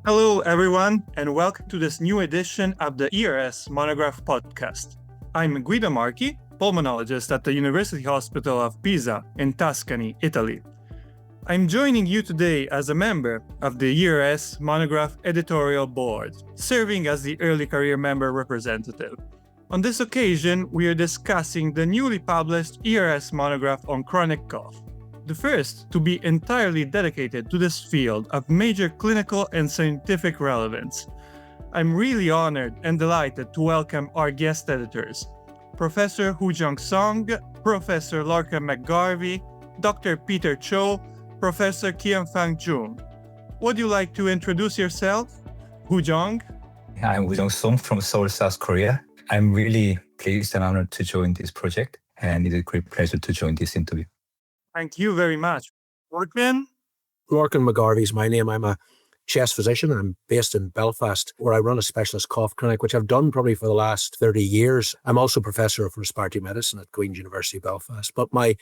Hello, everyone, and welcome to this new edition of the ERS Monograph podcast. I'm Guido Marchi, pulmonologist at the University Hospital of Pisa in Tuscany, Italy. I'm joining you today as a member of the ERS Monograph editorial board, serving as the early career member representative. On this occasion, we are discussing the newly published ERS Monograph on chronic cough, the first to be entirely dedicated to this field of major clinical and scientific relevance. I'm really honored and delighted to welcome our guest editors, Professor Woo-Jung Song, Professor Lorcan McGarvey, Dr. Peter Cho, Professor Kian Chung. Would you like to introduce yourself? Woo-Jung? I'm Woo-Jung Song from Seoul, South Korea. I'm really pleased and honored to join this project, and it's a great pleasure to join this interview. Thank you very much. Lorcan? Lorcan McGarvey is my name. I'm a chest physician. I'm based in Belfast, where I run a specialist cough clinic, which I've done probably for the last 30 years. I'm also professor of respiratory medicine at Queen's University, Belfast. But my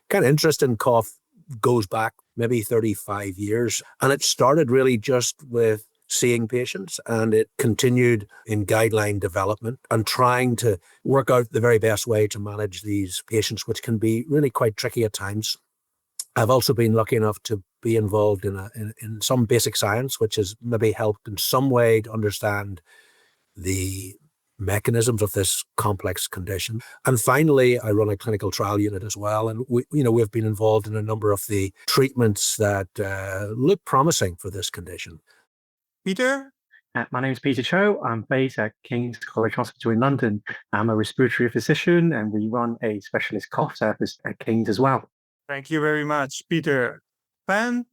kind of interest in cough goes back maybe 35 years. And it started really just with seeing patients, and it continued in guideline development and trying to work out the very best way to manage these patients, which can be really quite tricky at times. I've also been lucky enough to be involved in some basic science, which has maybe helped in some way to understand the mechanisms of this complex condition. And finally, I run a clinical trial unit as well. And we've been involved in a number of the treatments that look promising for this condition. Peter? My name is Peter Cho. I'm based at King's College Hospital in London. I'm a respiratory physician, and we run a specialist cough service at King's as well. Thank you very much, Peter. Fan?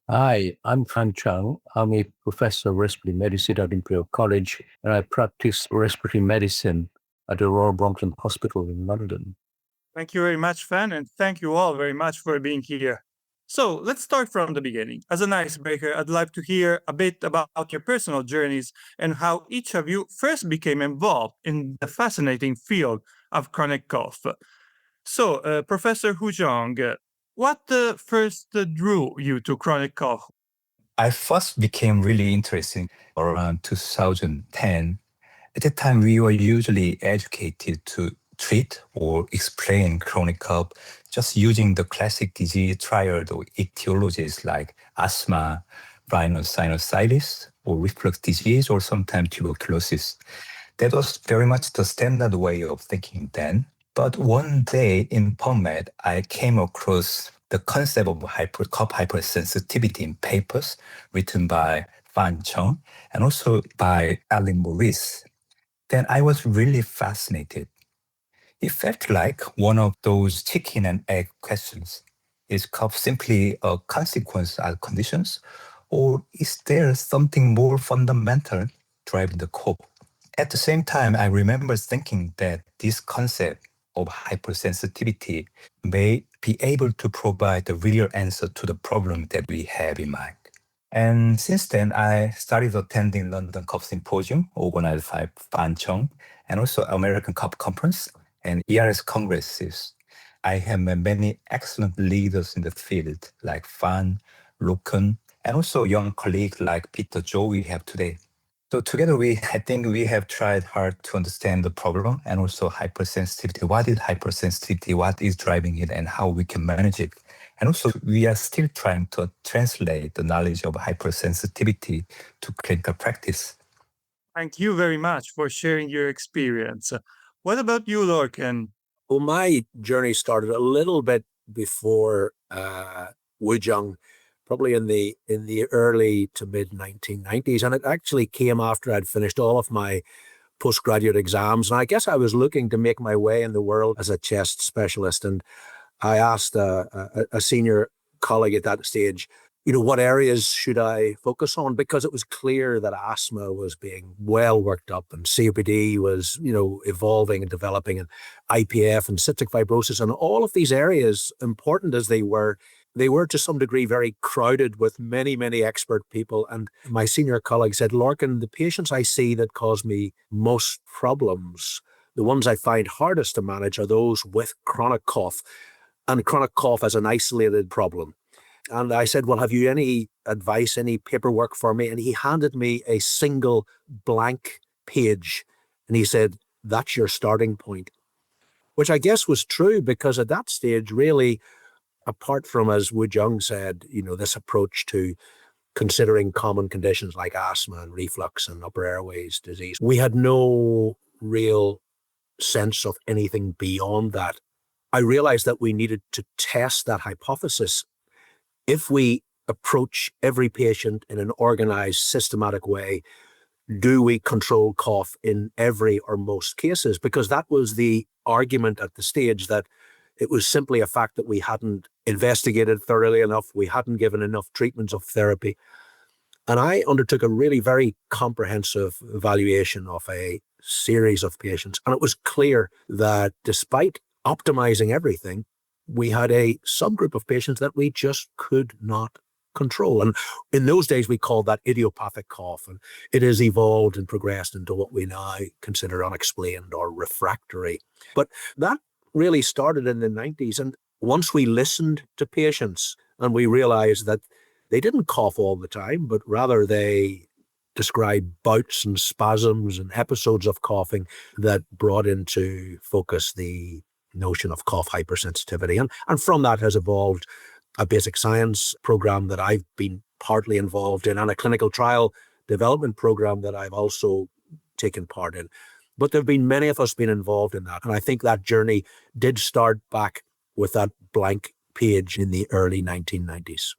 Hi, I'm Chung. I'm a professor of respiratory medicine at Imperial College, and I practice respiratory medicine at the Royal Brompton Hospital in London. Thank you very much, Fan, and thank you all very much for being here. So let's start from the beginning. As an icebreaker, I'd like to hear a bit about your personal journeys and how each of you first became involved in the fascinating field of chronic cough. So, Professor Woo-Jung, what first drew you to chronic cough? I first became really interested around 2010. At that time, we were usually educated to treat or explain chronic cough just using the classic disease triad or etiologies like asthma, rhinosinusitis, or reflux disease, or sometimes tuberculosis. That was very much the standard way of thinking then. But one day in PubMed, I came across the concept of cough hypersensitivity in papers written by Chung and also by Alan Morris. Then I was really fascinated. It felt like one of those chicken and egg questions. Is cough simply a consequence of conditions, or is there something more fundamental driving the cough? At the same time, I remember thinking that this concept of hypersensitivity may be able to provide the real answer to the problem that we have in mind. And since then, I started attending London Cough Symposium organized by Chung and also American Cough Conference and ERS congresses. I have met many excellent leaders in the field like Fan, Lorcan, and also young colleagues like Peter Cho we have today. So together, I think we have tried hard to understand the problem and also hypersensitivity. What is hypersensitivity? What is driving it? And how we can manage it? And also, we are still trying to translate the knowledge of hypersensitivity to clinical practice. Thank you very much for sharing your experience. What about you, Lorcan? Well, my journey started a little bit before Woo-Jung, probably in the early to mid 1990s. And it actually came after I'd finished all of my postgraduate exams. And I guess I was looking to make my way in the world as a chest specialist. And I asked a senior colleague at that stage, what areas should I focus on? Because it was clear that asthma was being well worked up and COPD was, evolving and developing, and IPF and cystic fibrosis, and all of these areas, important as they were to some degree very crowded with many, many expert people. And my senior colleague said, Lorcan, the patients I see that cause me most problems, the ones I find hardest to manage are those with chronic cough, and chronic cough as an isolated problem. And I said, well, have you any advice, any paperwork for me? And he handed me a single blank page. And he said, that's your starting point, which I guess was true, because at that stage, really, apart from, as Woo-Jung said, this approach to considering common conditions like asthma and reflux and upper airways disease, we had no real sense of anything beyond that. I realized that we needed to test that hypothesis. If we approach every patient in an organized, systematic way, do we control cough in every or most cases? Because that was the argument at the stage, that it was simply a fact that we hadn't investigated thoroughly enough, we hadn't given enough treatments of therapy. And I undertook a really very comprehensive evaluation of a series of patients. And it was clear that despite optimizing everything, we had a subgroup of patients that we just could not control. And in those days, we called that idiopathic cough. And it has evolved and progressed into what we now consider unexplained or refractory. But that really started in the 90s. And once we listened to patients and we realized that they didn't cough all the time, but rather they described bouts and spasms and episodes of coughing, that brought into focus the notion of cough hypersensitivity. And from that has evolved a basic science program that I've been partly involved in, and a clinical trial development program that I've also taken part in. But there have been many of us been involved in that. And I think that journey did start back with that blank page in the early 1990s.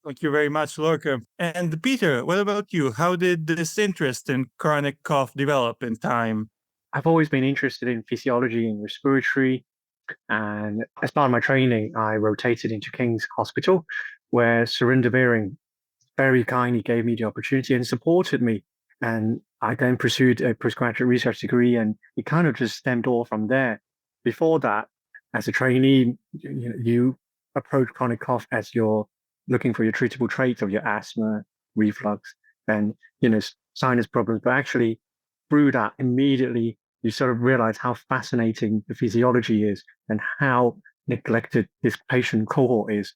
Thank you very much, Lorcan. And Peter, what about you? How did this interest in chronic cough develop in time? I've always been interested in physiology and respiratory. And as part of my training, I rotated into King's Hospital, where Surinder Beering very kindly gave me the opportunity and supported me. And I then pursued a postgraduate research degree, and it kind of just stemmed all from there. Before that, as a trainee, you approach chronic cough as you're looking for your treatable traits of your asthma, reflux, and sinus problems. But actually, through that, immediately you sort of realize how fascinating the physiology is, and how neglected this patient cohort is,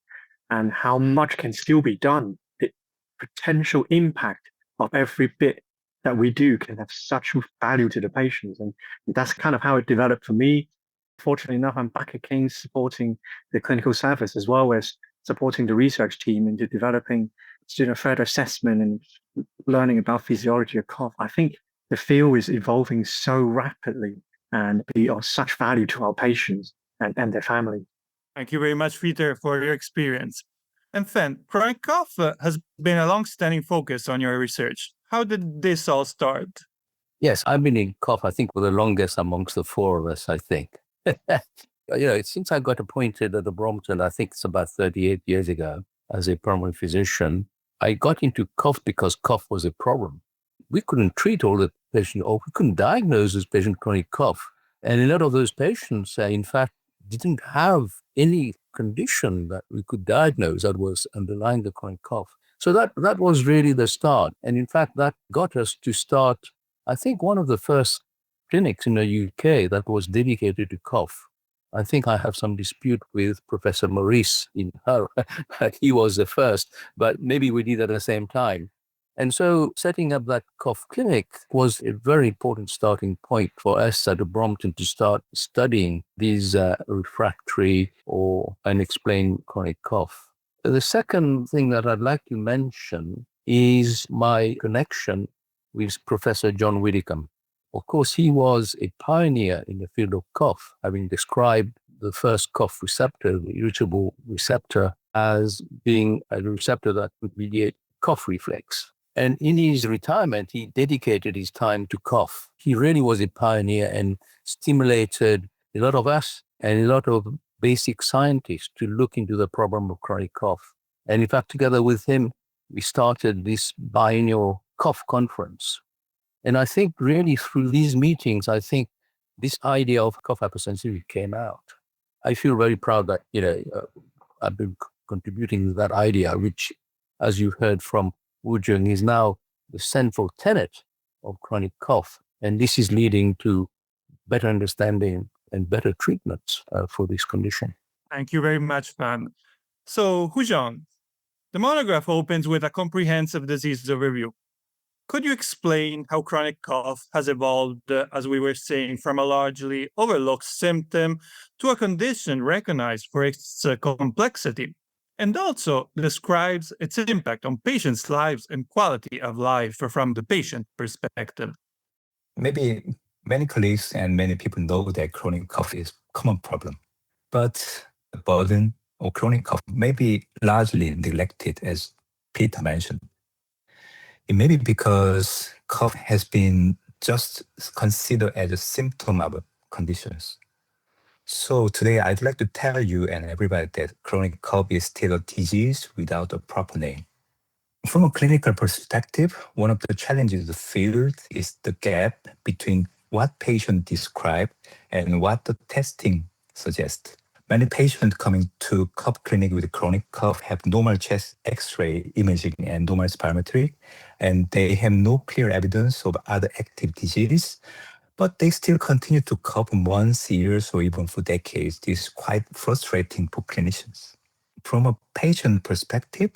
and how much can still be done. The potential impact of every bit that we do can have such value to the patients. And that's kind of how it developed for me. Fortunately enough, I'm back at King's supporting the clinical service, as well as supporting the research team into developing further assessment and learning about physiology of cough. I think the field is evolving so rapidly and be of such value to our patients and their families. Thank you very much, Peter, for your experience. And Fen, chronic cough has been a long-standing focus on your research. How did this all start? Yes, I've been in cough, I think, for the longest amongst the four of us, I think. Since I got appointed at the Brompton, I think it's about 38 years ago, as a primary physician, I got into cough because cough was a problem. We couldn't treat all the patients, or we couldn't diagnose this patient chronic cough. And a lot of those patients, in fact, didn't have any condition that we could diagnose that was underlying the chronic cough. So that was really the start. And in fact, that got us to start, I think, one of the first clinics in the UK that was dedicated to cough. I think I have some dispute with Professor Maurice in her. He was the first, but maybe we did at the same time. And so setting up that cough clinic was a very important starting point for us at the Brompton to start studying these refractory or unexplained chronic cough. The second thing that I'd like to mention is my connection with Professor John Widdicombe. Of course, he was a pioneer in the field of cough, having described the first cough receptor, the irritable receptor, as being a receptor that would mediate cough reflex. And in his retirement, he dedicated his time to cough. He really was a pioneer and stimulated a lot of us and a lot of basic scientists to look into the problem of chronic cough. And in fact, together with him, we started this biennial cough conference. And I think really through these meetings, I think this idea of cough hypersensitivity came out. I feel very proud that, I've been contributing to that idea, which, as you heard from Woo-Jung, is now the central tenet of chronic cough. And this is leading to better understanding and better treatments for this condition. Thank you very much, Fan. So, Woo-Jung, The monograph opens with a comprehensive disease overview. Could you explain how chronic cough has evolved, as we were saying, from a largely overlooked symptom to a condition recognized for its complexity, and also describes its impact on patients' lives and quality of life from the patient perspective? Maybe many colleagues and many people know that chronic cough is a common problem, but the burden of chronic cough may be largely neglected, as Peter mentioned. It may be because cough has been just considered as a symptom of conditions. So today I'd like to tell you and everybody that chronic cough is still a disease without a proper name. From a clinical perspective, one of the challenges of the field is the gap between what patients describe and what the testing suggests. Many patients coming to cough clinic with chronic cough have normal chest X-ray imaging and normal spirometry, and they have no clear evidence of other active disease, but they still continue to cough months, years, or even for decades. This is quite frustrating for clinicians. From a patient perspective,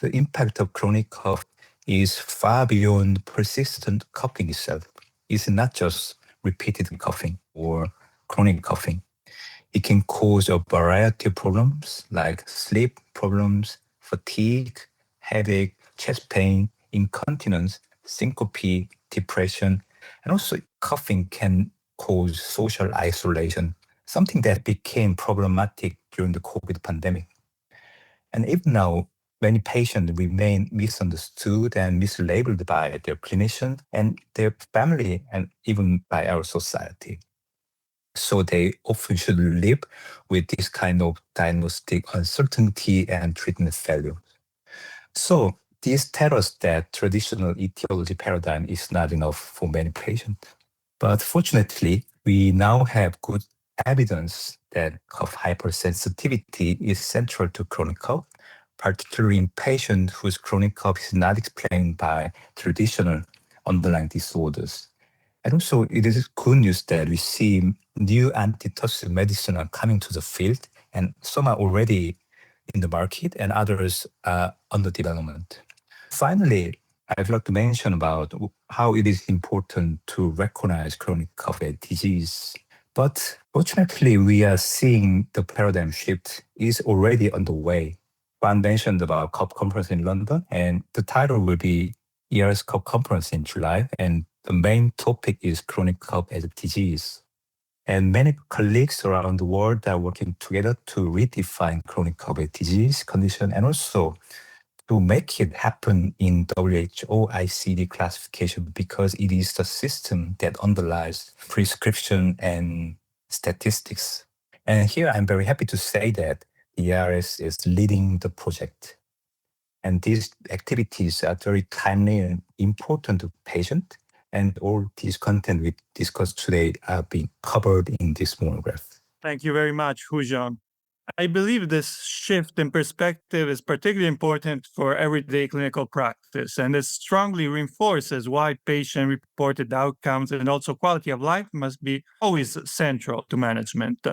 the impact of chronic cough is far beyond persistent coughing itself. It's not just repeated coughing or chronic coughing. It can cause a variety of problems like sleep problems, fatigue, headache, chest pain, incontinence, syncope, depression, and also coughing can cause social isolation, something that became problematic during the COVID pandemic. And even now, many patients remain misunderstood and mislabeled by their clinician and their family and even by our society. So they often should live with this kind of diagnostic uncertainty and treatment failure. So this tells us that traditional etiology paradigm is not enough for many patients. But fortunately, we now have good evidence that cough hypersensitivity is central to chronic cough, particularly in patients whose chronic cough is not explained by traditional underlying disorders. And also, it is good news that we see new antitussive medicine are coming to the field, and some are already in the market and others are under development. Finally, I'd like to mention about how it is important to recognize chronic cough as disease. But fortunately, we are seeing the paradigm shift is already underway. Juan mentioned about COP conference in London, and the title will be ERS COP conference in July, and the main topic is chronic cough as a disease. And many colleagues around the world are working together to redefine chronic cough as a disease condition and also to make it happen in WHO ICD classification because it is the system that underlies prescription and statistics. And here I'm very happy to say that the ERS is leading the project. And these activities are very timely and important to patients. And all these content we discussed today are being covered in this monograph. Thank you very much, Woo-Jung. I believe this shift in perspective is particularly important for everyday clinical practice, and it strongly reinforces why patient-reported outcomes and also quality of life must be always central to management.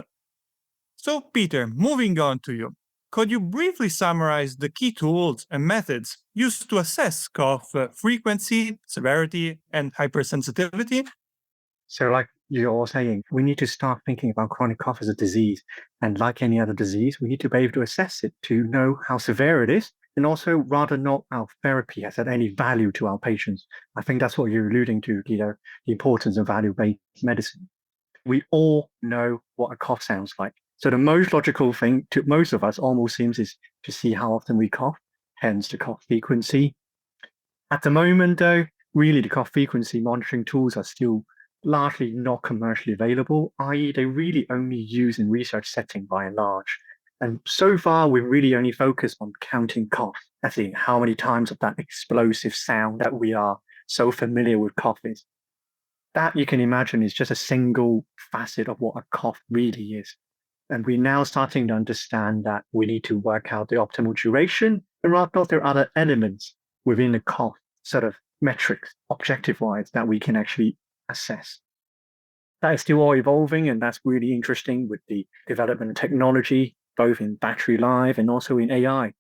So, Peter, moving on to you. Could you briefly summarize the key tools and methods used to assess cough frequency, severity, and hypersensitivity? So like you're all saying, we need to start thinking about chronic cough as a disease. And like any other disease, we need to be able to assess it to know how severe it is and also rather not how therapy has had any value to our patients. I think that's what you're alluding to, Guido, the importance of value-based medicine. We all know what a cough sounds like. So the most logical thing to most of us almost seems is to see how often we cough, hence the cough frequency. At the moment, though, really the cough frequency monitoring tools are still largely not commercially available, i.e. they really only use in research setting by and large. And so far, we've really only focused on counting cough, as in how many times of that explosive sound that we are so familiar with cough is. That you can imagine is just a single facet of what a cough really is. And we're now starting to understand that we need to work out the optimal duration, and rather not there are other elements within the cough sort of metrics, objective-wise, that we can actually assess. That is still all evolving, and that's really interesting with the development of technology, both in battery life and also in AI.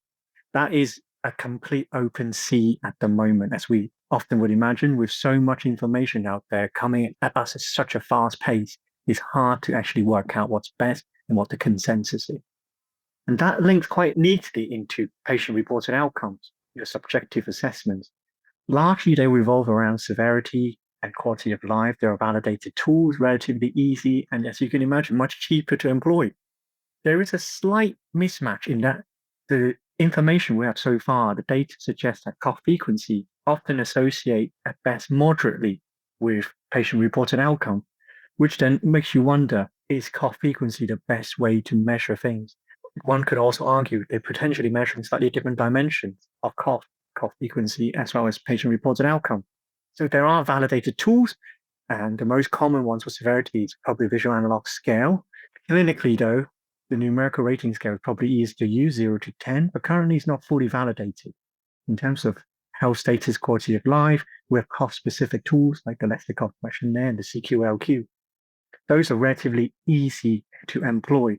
That is a complete open sea at the moment, as we often would imagine, with so much information out there coming at us at such a fast pace. It's hard to actually work out what's best and what the consensus is. And that links quite neatly into patient-reported outcomes, your subjective assessments. Largely, they revolve around severity and quality of life. There are validated tools, relatively easy, and as you can imagine, much cheaper to employ. There is a slight mismatch in that the information we have so far, the data suggests that cough frequency often associate at best moderately with patient-reported outcome, which then makes you wonder, is cough frequency the best way to measure things? One could also argue they're potentially measuring slightly different dimensions of cough frequency, as well as patient-reported outcome. So there are validated tools, and the most common ones for severity is probably visual analog scale. Clinically, though, the numerical rating scale is probably easy to use, 0 to 10, but currently it's not fully validated. In terms of health status, quality of life, we have cough-specific tools like the Leicester Cough Questionnaire and the CQLQ. Those are relatively easy to employ.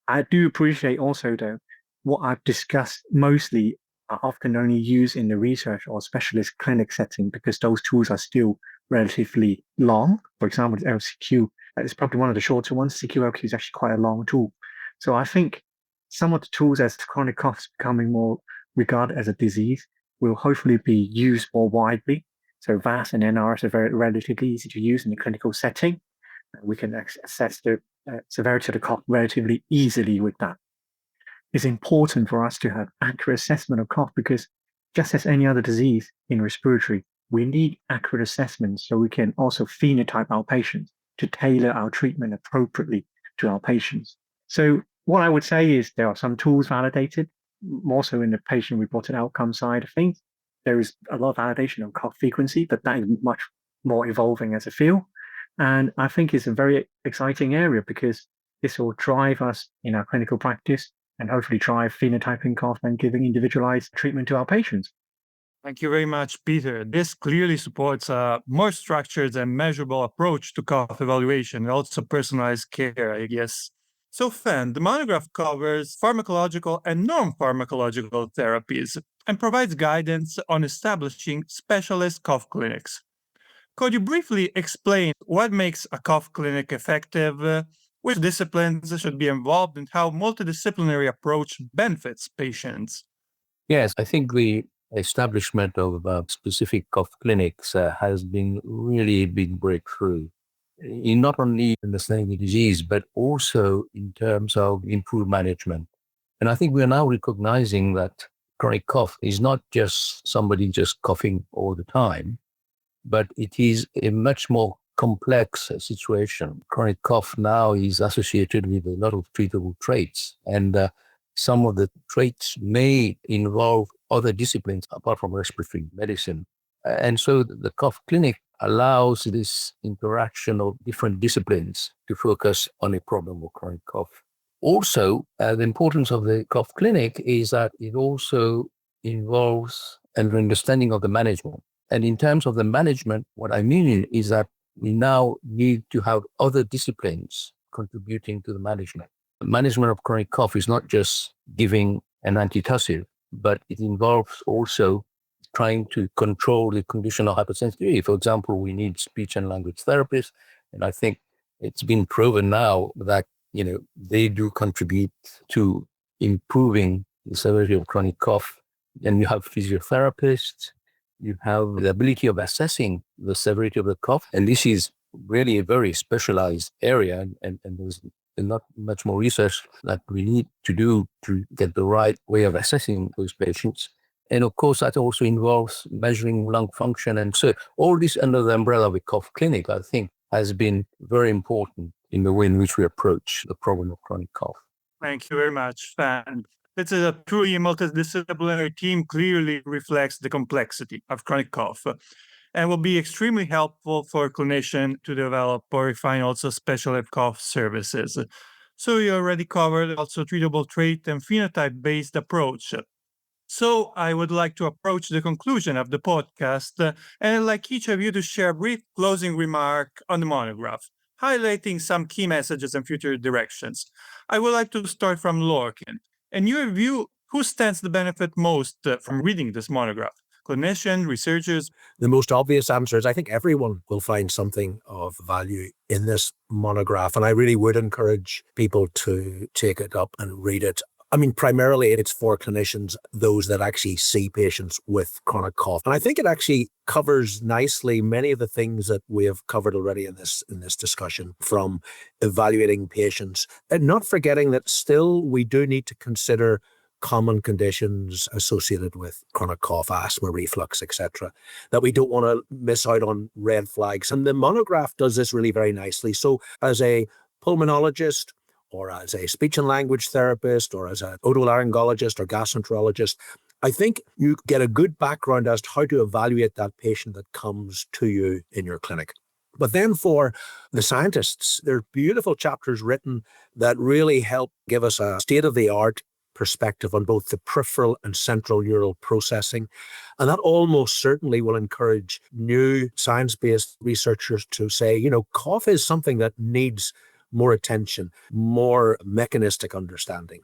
I do appreciate also, though, what I've discussed mostly are often only used in the research or specialist clinic setting because those tools are still relatively long. For example, the LCQ is probably one of the shorter ones. CQLQ is actually quite a long tool. So I think some of the tools as chronic cough is becoming more regarded as a disease will hopefully be used more widely. So VAS and NRS are very relatively easy to use in the clinical setting. We can assess the severity of the cough relatively easily with that. It's important for us to have accurate assessment of cough because just as any other disease in respiratory, we need accurate assessments so we can also phenotype our patients to tailor our treatment appropriately to our patients. So what I would say is there are some tools validated, more so in the patient-reported outcome side of things. There is a lot of validation on cough frequency, but that is much more evolving as a field. And I think it's a very exciting area because this will drive us in our clinical practice and hopefully drive phenotyping cough and giving individualized treatment to our patients. Thank you very much, Peter. This clearly supports a more structured and measurable approach to cough evaluation and also personalized care, I guess. So, Fan, the monograph covers pharmacological and non-pharmacological therapies and provides guidance on establishing specialist cough clinics. Could you briefly explain what makes a cough clinic effective, which disciplines should be involved, and how multidisciplinary approach benefits patients? Yes, I think the establishment of specific cough clinics has been really big breakthrough in not only understanding the disease, but also in terms of improved management. And I think we are now recognizing that chronic cough is not just somebody just coughing all the time, but it is a much more complex situation. Chronic cough now is associated with a lot of treatable traits, and some of the traits may involve other disciplines apart from respiratory medicine. And so the cough clinic allows this interaction of different disciplines to focus on a problem of chronic cough. Also, the importance of the cough clinic is that it also involves an understanding of the management. And in terms of the management, what I mean is that we now need to have other disciplines contributing to the management. The management of chronic cough is not just giving an antitussive, but it involves also trying to control the condition of hypersensitivity. For example, we need speech and language therapists, and I think it's been proven now that they do contribute to improving the severity of chronic cough. And you have physiotherapists, you have the ability of assessing the severity of the cough, and this is really a very specialized area, and there's not much more research that we need to do to get the right way of assessing those patients. And of course, that also involves measuring lung function. And so all this under the umbrella of a cough clinic, I think, has been very important in the way in which we approach the problem of chronic cough. Thank you very much, Fan. This is a truly multidisciplinary team, clearly reflects the complexity of chronic cough and will be extremely helpful for a clinician to develop or refine also specialist cough services. So you already covered also treatable trait and phenotype-based approach. So I would like to approach the conclusion of the podcast and I'd like each of you to share a brief closing remark on the monograph, highlighting some key messages and future directions. I would like to start from Lorcan. In your view, Who stands to benefit most from reading this monograph? Clinicians, researchers? The most obvious answer is I think everyone will find something of value in this monograph. And I really would encourage people to take it up and read it. I mean, primarily it's for clinicians, those that actually see patients with chronic cough. And I think it actually covers nicely many of the things that we have covered already in this discussion, from evaluating patients and not forgetting that still we do need to consider common conditions associated with chronic cough, asthma, reflux, etc., that we don't want to miss out on red flags. And the monograph does this really very nicely. So as a pulmonologist, or as a speech and language therapist, or as an otolaryngologist or gastroenterologist, I think you get a good background as to how to evaluate that patient that comes to you in your clinic. But then for the scientists, there are beautiful chapters written that really help give us a state-of-the-art perspective on both the peripheral and central neural processing. And that almost certainly will encourage new science-based researchers to say, cough is something that needs more attention, more mechanistic understanding.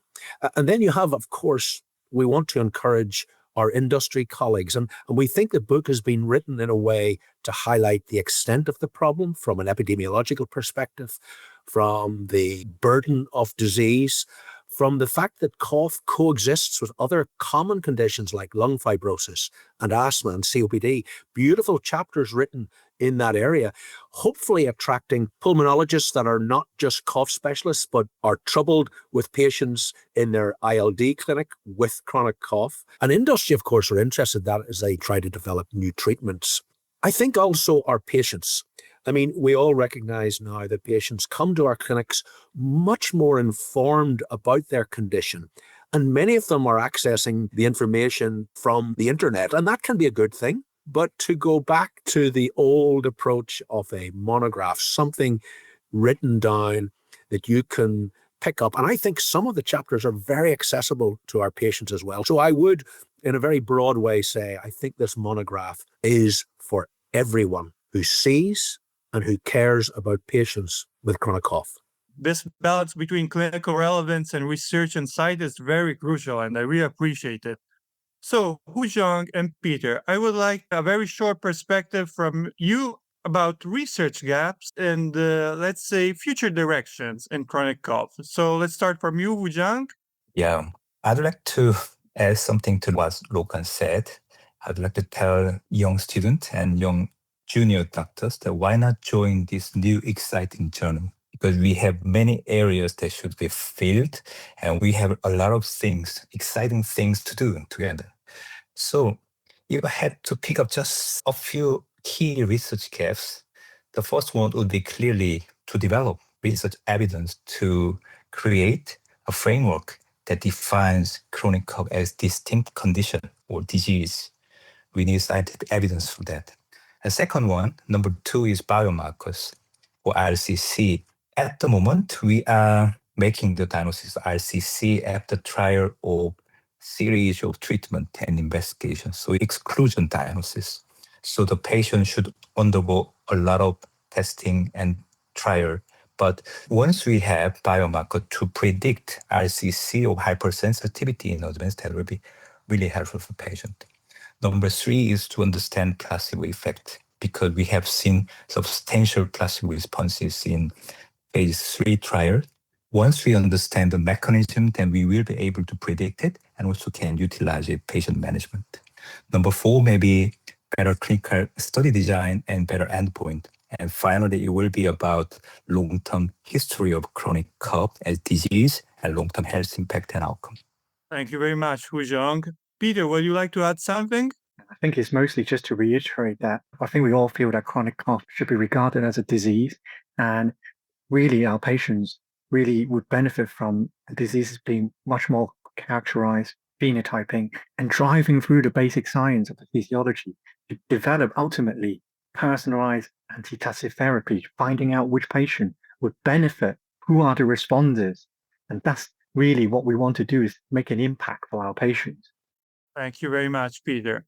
And then you have, of course, we want to encourage our industry colleagues. And we think the book has been written in a way to highlight the extent of the problem from an epidemiological perspective, from the burden of disease, from the fact that cough coexists with other common conditions like lung fibrosis and asthma and COPD. Beautiful chapters written in that area, hopefully attracting pulmonologists that are not just cough specialists, but are troubled with patients in their ILD clinic with chronic cough. And industry, of course, are interested in that as they try to develop new treatments. I think also our patients. I mean, we all recognize now that patients come to our clinics much more informed about their condition. And many of them are accessing the information from the internet, and that can be a good thing. But to go back to the old approach of a monograph, something written down that you can pick up. And I think some of the chapters are very accessible to our patients as well. So I would, in a very broad way, say I think this monograph is for everyone who sees and who cares about patients with chronic cough. This balance between clinical relevance and research insight is very crucial, and I really appreciate it. So, Woo-Jung and Peter, I would like a very short perspective from you about research gaps and, let's say, future directions in chronic cough. So let's start from you, Woo-Jung. Yeah, I'd like to add something to what Lorcan said. I'd like to tell young students and young junior doctors that why not join this new exciting journal? Because we have many areas that should be filled, and we have a lot of things, exciting things to do together. So if I had to pick up just a few key research gaps, the first one would be clearly to develop research evidence to create a framework that defines chronic cough as distinct condition or disease. We need scientific evidence for that. The second one, number 2, is biomarkers or RCC. At the moment, we are making the diagnosis of RCC after trial of series of treatment and investigation, so exclusion diagnosis. So the patient should undergo a lot of testing and trial. But once we have biomarker to predict RCC or hypersensitivity in advance, that will be really helpful for patient. Number 3 is to understand placebo effect, because we have seen substantial placebo responses in phase 3 trial. Once we understand the mechanism, then we will be able to predict it and also can utilize it patient management. Number 4, maybe better clinical study design and better endpoint. And finally, it will be about long-term history of chronic cough as disease and long-term health impact and outcome. Thank you very much, Woo-Jung. Peter, would you like to add something? I think it's mostly just to reiterate that I think we all feel that chronic cough should be regarded as a disease, and really our patients really would benefit from the diseases being much more characterized, phenotyping, and driving through the basic science of the physiology to develop ultimately personalized antitussive therapy, finding out which patient would benefit, who are the responders. And that's really what we want to do, is make an impact for our patients. Thank you very much, Peter.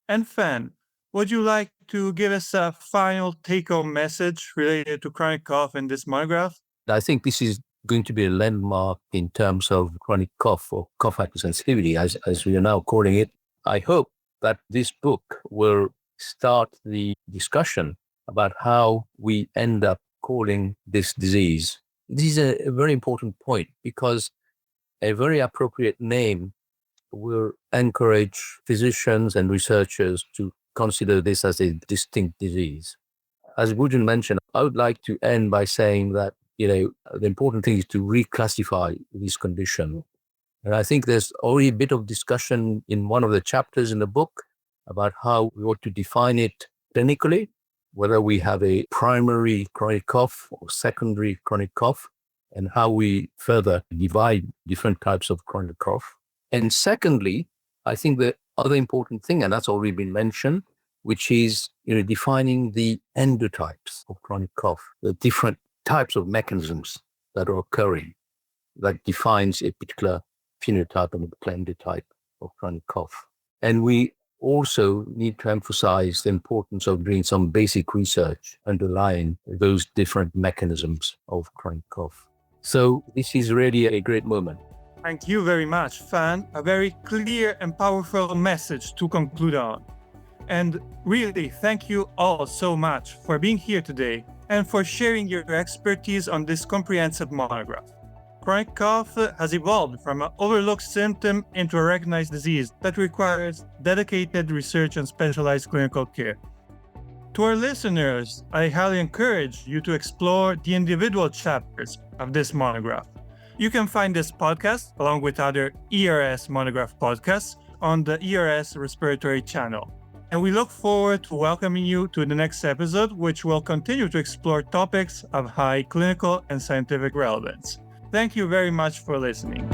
And Fan, would you like to give us a final take-home message related to chronic cough in this monograph? I think this is going to be a landmark in terms of chronic cough or cough hypersensitivity, as we are now calling it. I hope that this book will start the discussion about how we end up calling this disease. This is a very important point because a very appropriate name will encourage physicians and researchers to consider this as a distinct disease. As Woo-Jung mentioned, I would like to end by saying that, the important thing is to reclassify this condition. And I think there's already a bit of discussion in one of the chapters in the book about how we ought to define it clinically, whether we have a primary chronic cough or secondary chronic cough, and how we further divide different types of chronic cough. And secondly, I think the other important thing, and that's already been mentioned, which is defining the endotypes of chronic cough, the different types of mechanisms that are occurring that defines a particular phenotype and endotype of chronic cough. And we also need to emphasize the importance of doing some basic research underlying those different mechanisms of chronic cough. So this is really a great moment. Thank you very much, Fan. A very clear and powerful message to conclude on. And really, thank you all so much for being here today and for sharing your expertise on this comprehensive monograph. Chronic cough has evolved from an overlooked symptom into a recognized disease that requires dedicated research and specialized clinical care. To our listeners, I highly encourage you to explore the individual chapters of this monograph. You can find this podcast, along with other ERS Monograph podcasts, on the ERS Respiratory channel. And we look forward to welcoming you to the next episode, which will continue to explore topics of high clinical and scientific relevance. Thank you very much for listening.